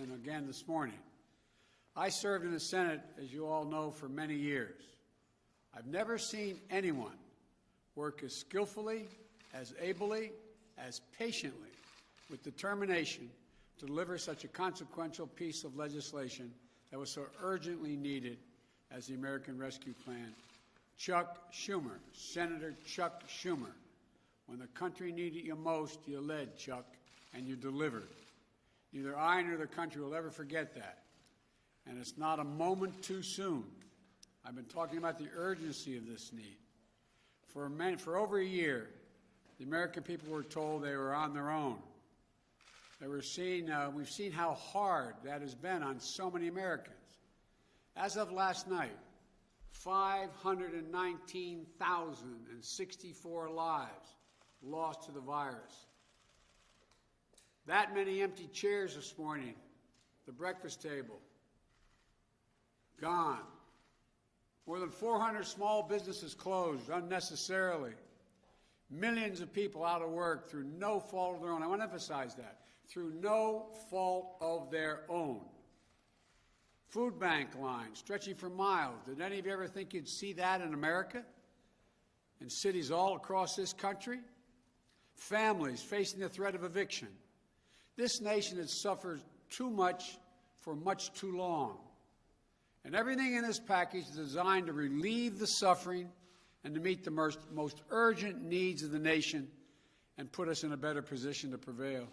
And again this morning. I served in the Senate, as you all know, for many years. I've never seen anyone work as skillfully, as ably, as patiently, with determination to deliver such a consequential piece of legislation that was so urgently needed as the American Rescue Plan. Chuck Schumer, Senator Chuck Schumer. When the country needed you most, you led, Chuck, and you delivered. Neither I nor the country will ever forget that. And it's not a moment too soon. I've been talking about the urgency of this need. For over a year, the American people were told they were on their own. We've seen how hard that has been on so many Americans. As of last night, 519,064 lives lost to the virus. That many empty chairs this morning, the breakfast table, gone. More than 400 small businesses closed unnecessarily. Millions of people out of work through no fault of their own. I want to emphasize that. Through no fault of their own. Food bank lines stretching for miles. Did any of you ever think you'd see that in America? In cities all across this country? Families facing the threat of eviction. This nation has suffered too much for much too long. And everything in this package is designed to relieve the suffering and to meet the most urgent needs of the nation and put us in a better position to prevail.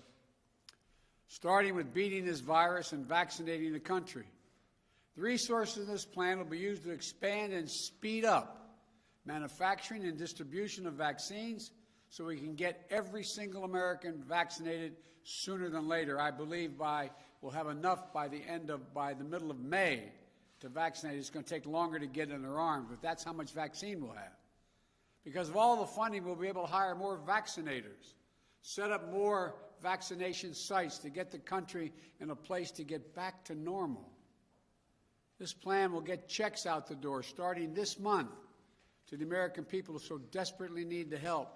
Starting with beating this virus and vaccinating the country. The resources in this plan will be used to expand and speed up manufacturing and distribution of vaccines so we can get every single American vaccinated sooner than later. I believe we'll have enough by the middle of May to vaccinate. It's going to take longer to get in their arms, but that's how much vaccine we'll have. Because of all the funding, we'll be able to hire more vaccinators, set up more vaccination sites to get the country in a place to get back to normal. This plan will get checks out the door starting this month to the American people who so desperately need the help.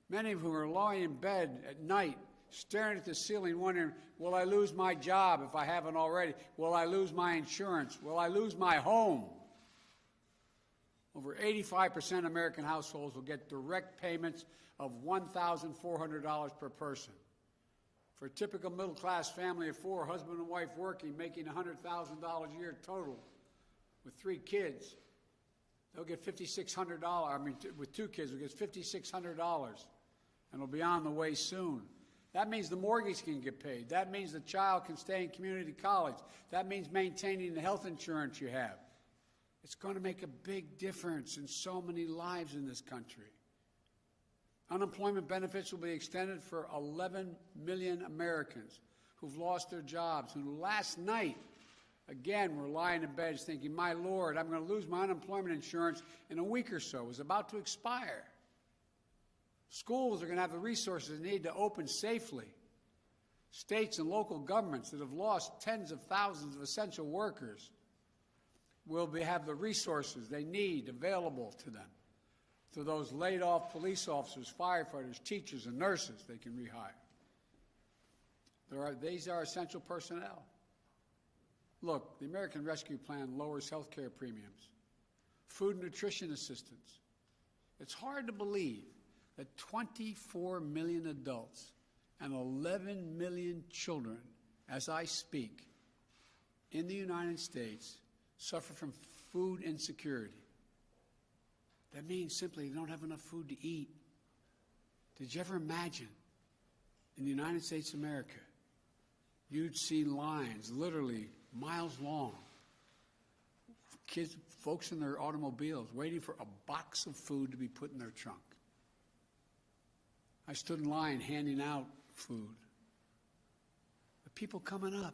Many of whom are lying in bed at night, staring at the ceiling, wondering, will I lose my job if I haven't already? Will I lose my insurance? Will I lose my home? Over 85% of American households will get direct payments of $1,400 per person. For a typical middle-class family of four, husband and wife working, making $100,000 a year total, with 3 kids, they'll get $5,600. I mean, with 2 kids, they'll get $5,600, and it'll be on the way soon. That means the mortgage can get paid. That means the child can stay in community college. That means maintaining the health insurance you have. It's going to make a big difference in so many lives in this country. Unemployment benefits will be extended for 11 million Americans who've lost their jobs, who last night, again, were lying in bed thinking, my Lord, I'm going to lose my unemployment insurance in a week or so. It was about to expire. Schools are going to have the resources they need to open safely. States and local governments that have lost tens of thousands of essential workers will have the resources they need available to them. To those laid-off police officers, firefighters, teachers, and nurses they can rehire. These are essential personnel. Look, the American Rescue Plan lowers health care premiums, food and nutrition assistance. It's hard to believe that 24 million adults and 11 million children, as I speak, in the United States suffer from food insecurity. That means simply they don't have enough food to eat. Did you ever imagine in the United States of America, you'd see lines literally miles long, folks in their automobiles waiting for a box of food to be put in their trunk? I stood in line handing out food. The people coming up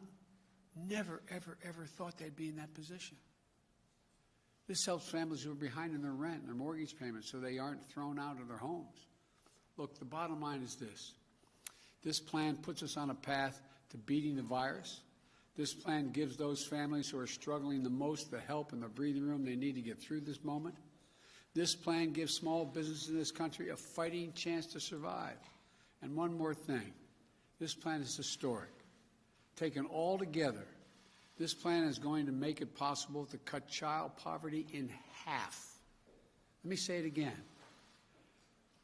never, ever, ever thought they'd be in that position. This helps families who are behind in their rent and their mortgage payments so they aren't thrown out of their homes. Look, the bottom line is this. This plan puts us on a path to beating the virus. This plan gives those families who are struggling the most the help and the breathing room they need to get through this moment. This plan gives small businesses in this country a fighting chance to survive. And one more thing. This plan is historic. taken all together, this plan is going to make it possible to cut child poverty in half. Let me say it again.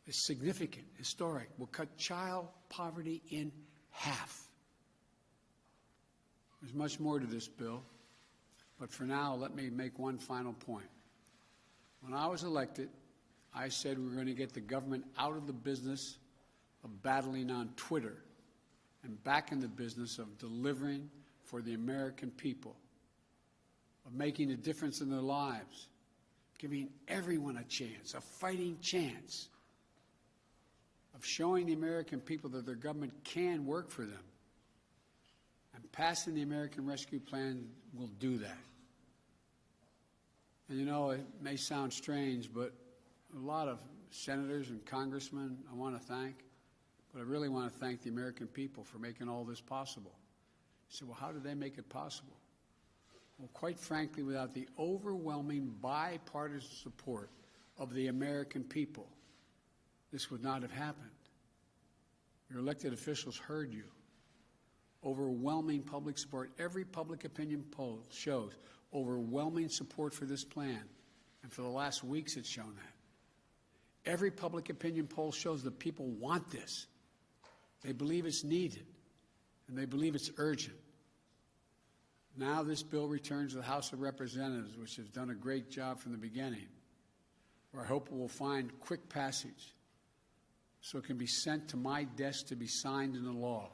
It's significant, historic. We'll cut child poverty in half. There's much more to this bill, but for now, let me make one final point. When I was elected, I said we were going to get the government out of the business of battling on Twitter and back in the business of delivering for the American people, of making a difference in their lives, giving everyone a chance, a fighting chance, of showing the American people that their government can work for them. And passing the American Rescue Plan will do that. And you know, it may sound strange, but a lot of senators and congressmen I want to thank, but I really want to thank the American people for making all this possible. You say, well, how did they make it possible? Well, quite frankly, without the overwhelming bipartisan support of the American people, this would not have happened. Your elected officials heard you. Overwhelming public support. Every public opinion poll shows overwhelming support for this plan. And for the last weeks, it's shown that. Every public opinion poll shows that people want this. They believe it's needed, and they believe it's urgent. Now this bill returns to the House of Representatives, which has done a great job from the beginning, where I hope it will find quick passage so it can be sent to my desk to be signed into law.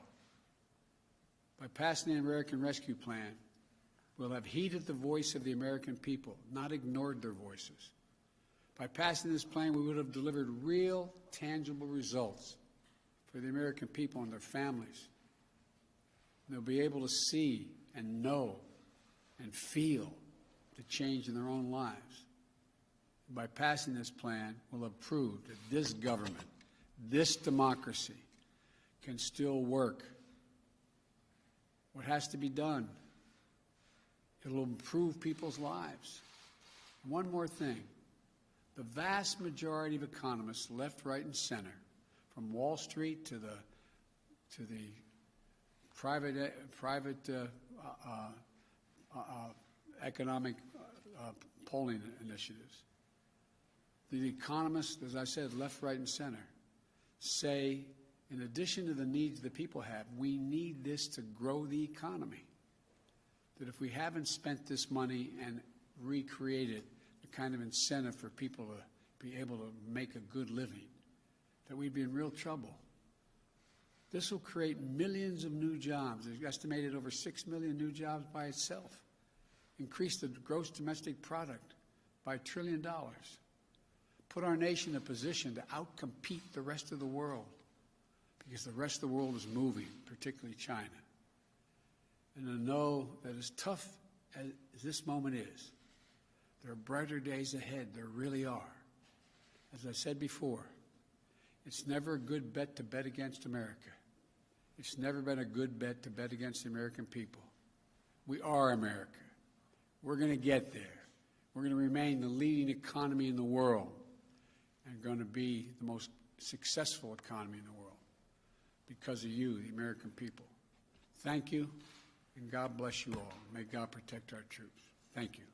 By passing the American Rescue Plan, we'll have heeded the voice of the American people, not ignored their voices. By passing this plan, we would have delivered real, tangible results for the American people and their families. And they'll be able to see and know and feel the change in their own lives. By passing this plan, we'll have proved that this government, this democracy, can still work. What has to be done? It'll improve people's lives. One more thing. The vast majority of economists, left, right, and center, from Wall Street to the private economic polling initiatives, the economists, as I said, left, right, and center, say, in addition to the needs the people have, we need this to grow the economy. That if we haven't spent this money and recreated the kind of incentive for people to be able to make a good living, that we'd be in real trouble. This will create millions of new jobs. There's estimated over 6 million new jobs by itself. Increase the gross domestic product by $1 trillion. Put our nation in a position to outcompete the rest of the world, because the rest of the world is moving, particularly China. And to know that as tough as this moment is, there are brighter days ahead. There really are. As I said before, it's never a good bet to bet against America. It's never been a good bet to bet against the American people. We are America. We're going to get there. We're going to remain the leading economy in the world and going to be the most successful economy in the world because of you, the American people. Thank you, and God bless you all. May God protect our troops. Thank you.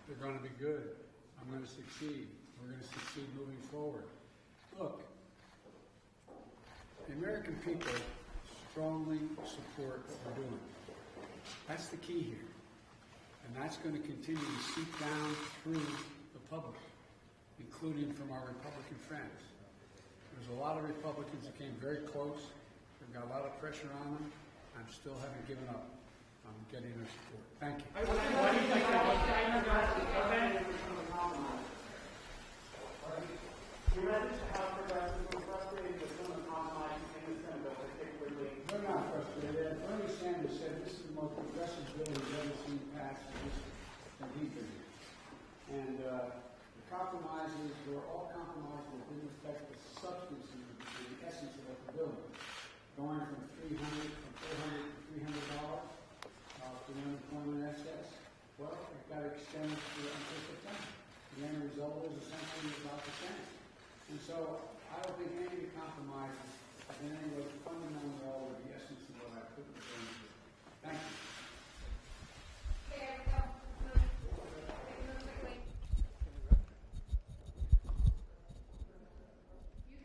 They're going to be good. I'm going to succeed. We're going to succeed moving forward. Look, the American people strongly support what we're doing. That's the key here. And that's going to continue to seep down through the public, including from our Republican friends. There's a lot of Republicans that came very close. We've got a lot of pressure on them. I still haven't given up on getting their support. Thank you. What do you think about China's your message to House progressives were frustrated with some of the compromises in the Senate, but particularly. They're not frustrated. Bernie Sanders said this is the most progressive bill he's ever seen passed since he's been here. And the compromises were all compromises that didn't affect the substance and the essence of what the bill is. going from $400 to $300 for the unemployment excess. Well, it got extended to until September. The end result is essentially about the same. And so I don't think any compromise is